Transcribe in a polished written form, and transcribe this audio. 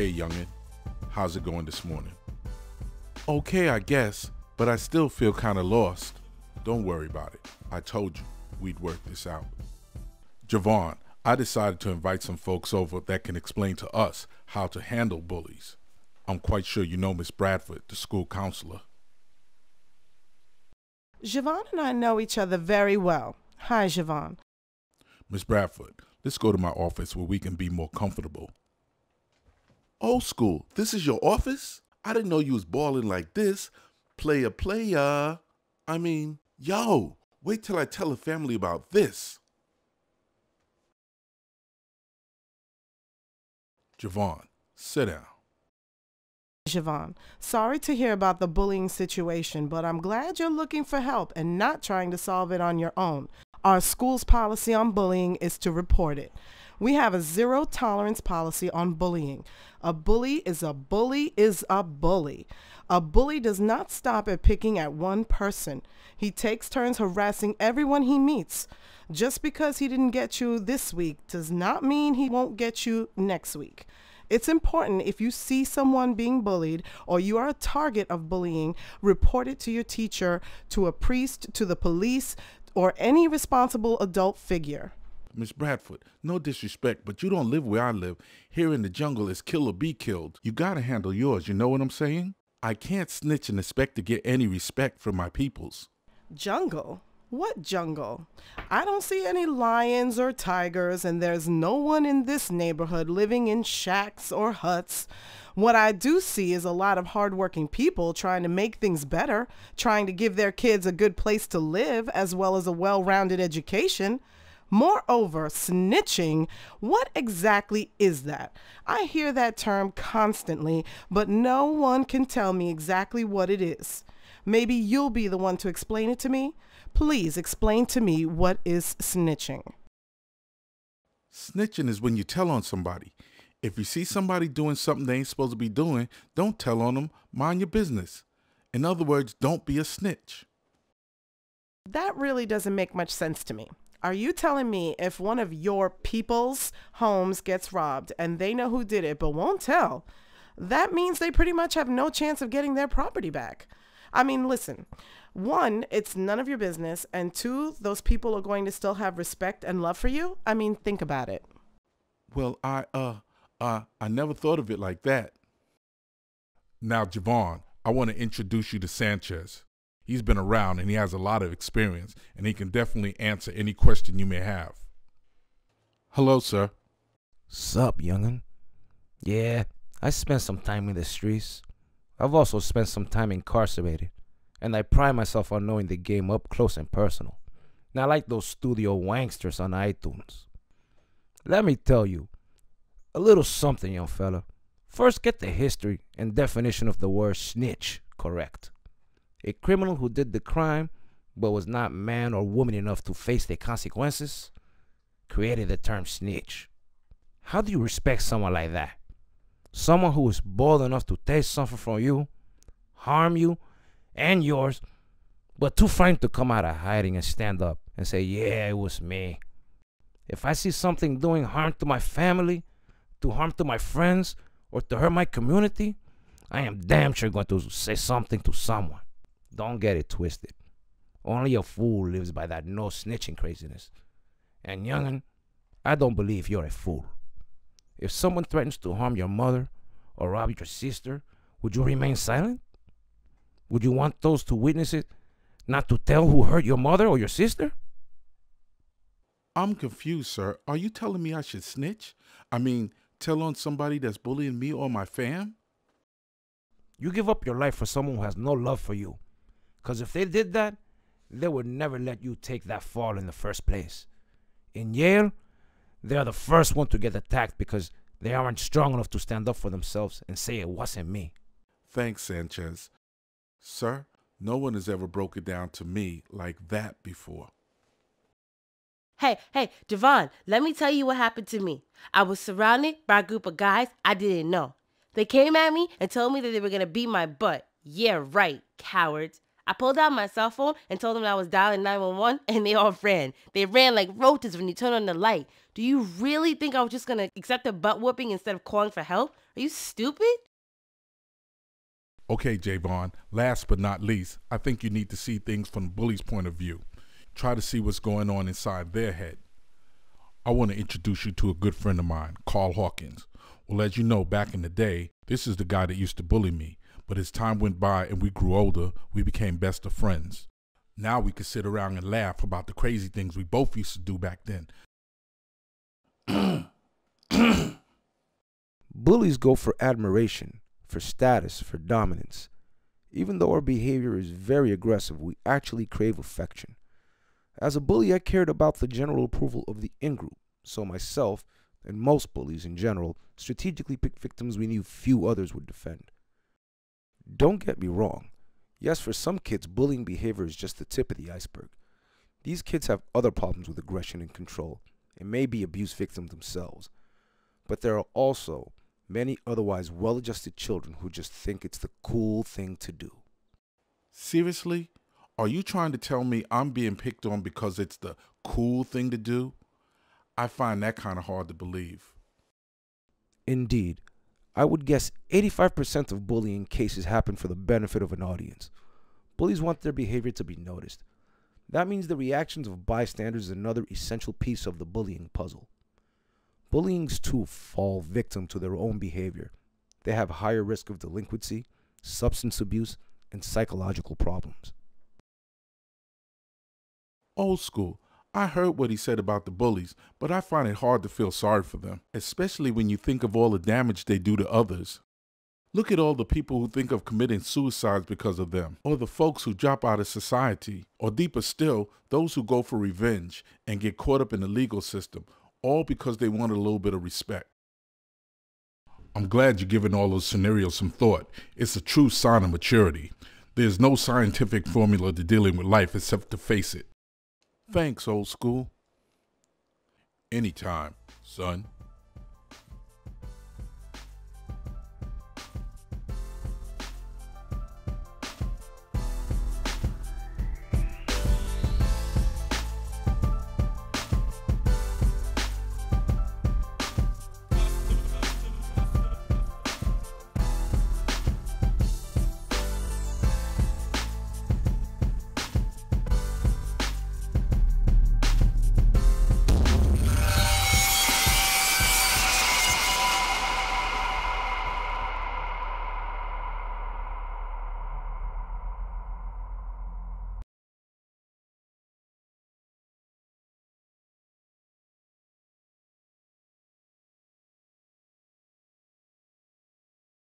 Hey, youngin', how's it going this morning? Okay, I guess, but I still feel kinda lost. Don't worry about it. I told you we'd work this out. Javon, I decided to invite some folks over that can explain to us how to handle bullies. I'm quite sure you know Miss Bradford, the school counselor. Javon and I know each other very well. Hi, Javon. Miss Bradford, let's go to my office where we can be more comfortable. Old school, this is your office? I didn't know you was balling like this. Player. I mean, yo, wait till I tell the family about this. Javon, sit down. Javon, sorry to hear about the bullying situation, but I'm glad you're looking for help and not trying to solve it on your own. Our school's policy on bullying is to report it. We have a zero tolerance policy on bullying. A bully is a bully is a bully. A bully does not stop at picking at one person. He takes turns harassing everyone he meets. Just because he didn't get you this week does not mean he won't get you next week. It's important if you see someone being bullied or you are a target of bullying, report it to your teacher, to a priest, to the police, or any responsible adult figure. Miss Bradford, no disrespect, but you don't live where I live. Here in the jungle, it's kill or be killed. You gotta handle yours, you know what I'm saying? I can't snitch and expect to get any respect from my peoples. Jungle? What jungle? I don't see any lions or tigers, and there's no one in this neighborhood living in shacks or huts. What I do see is a lot of hardworking people trying to make things better, trying to give their kids a good place to live as well as a well-rounded education. Moreover, snitching, what exactly is that? I hear that term constantly, but no one can tell me exactly what it is. Maybe you'll be the one to explain it to me? Please explain to me what is snitching. Snitching is when you tell on somebody. If you see somebody doing something they ain't supposed to be doing, don't tell on them, mind your business. In other words, don't be a snitch. That really doesn't make much sense to me. Are you telling me if one of your people's homes gets robbed and they know who did it but won't tell, that means they pretty much have no chance of getting their property back? I mean, listen, one, it's none of your business, and two, those people are going to still have respect and love for you? I mean, think about it. Well, I never thought of it like that. Now, Javon, I want to introduce you to Sanchez. He's been around and he has a lot of experience, and he can definitely answer any question you may have. Hello, sir. Sup, young'un? Yeah, I spent some time in the streets. I've also spent some time incarcerated, and I pride myself on knowing the game up close and personal. Not like those studio wanksters on iTunes. Let me tell you a little something, young fella. First, get the history and definition of the word snitch correct. A criminal who did the crime but was not man or woman enough to face the consequences created the term snitch. How do you respect someone like that? Someone who is bold enough to take something from you, harm you and yours, but too frightened to come out of hiding and stand up and say, yeah, it was me. If I see something doing harm to my family, to harm to my friends, or to hurt my community, I am damn sure going to say something to someone. Don't get it twisted. Only a fool lives by that no snitching craziness. And young'un, I don't believe you're a fool. If someone threatens to harm your mother or rob your sister, would you remain silent? Would you want those to witness it, not to tell who hurt your mother or your sister? I'm confused, sir. Are you telling me I should snitch? I mean, tell on somebody that's bullying me or my fam? You give up your life for someone who has no love for you. Because if they did that, they would never let you take that fall in the first place. In Yale, they are the first one to get attacked because they aren't strong enough to stand up for themselves and say it wasn't me. Thanks, Sanchez. Sir, no one has ever broke it down to me like that before. Hey, Javon, let me tell you what happened to me. I was surrounded by a group of guys I didn't know. They came at me and told me that they were going to beat my butt. Yeah, right, cowards. I pulled out my cell phone and told them I was dialing 911, and they all ran. They ran like roaches when you turn on the light. Do you really think I was just going to accept a butt whooping instead of calling for help? Are you stupid? Okay, Javon, last but not least, I think you need to see things from the bully's point of view. Try to see what's going on inside their head. I want to introduce you to a good friend of mine, Carl Hawkins. Well, as you know, back in the day, this is the guy that used to bully me. But as time went by and we grew older, we became best of friends. Now we could sit around and laugh about the crazy things we both used to do back then. Bullies go for admiration, for status, for dominance. Even though our behavior is very aggressive, we actually crave affection. As a bully, I cared about the general approval of the in-group, so myself, and most bullies in general, strategically picked victims we knew few others would defend. Don't get me wrong. Yes, for some kids, bullying behavior is just the tip of the iceberg. These kids have other problems with aggression and control, and may be abuse victims themselves. But there are also many otherwise well-adjusted children who just think it's the cool thing to do. Seriously? Are you trying to tell me I'm being picked on because it's the cool thing to do? I find that kind of hard to believe. Indeed, I would guess 85% of bullying cases happen for the benefit of an audience. Bullies want their behavior to be noticed. That means the reactions of bystanders is another essential piece of the bullying puzzle. Bullies too fall victim to their own behavior. They have higher risk of delinquency, substance abuse, and psychological problems. Old school. I heard what he said about the bullies, but I find it hard to feel sorry for them, especially when you think of all the damage they do to others. Look at all the people who think of committing suicides because of them, or the folks who drop out of society, or deeper still, those who go for revenge and get caught up in the legal system, all because they want a little bit of respect. I'm glad you're giving all those scenarios some thought. It's a true sign of maturity. There's no scientific formula to dealing with life except to face it. Thanks, old school. Anytime, son.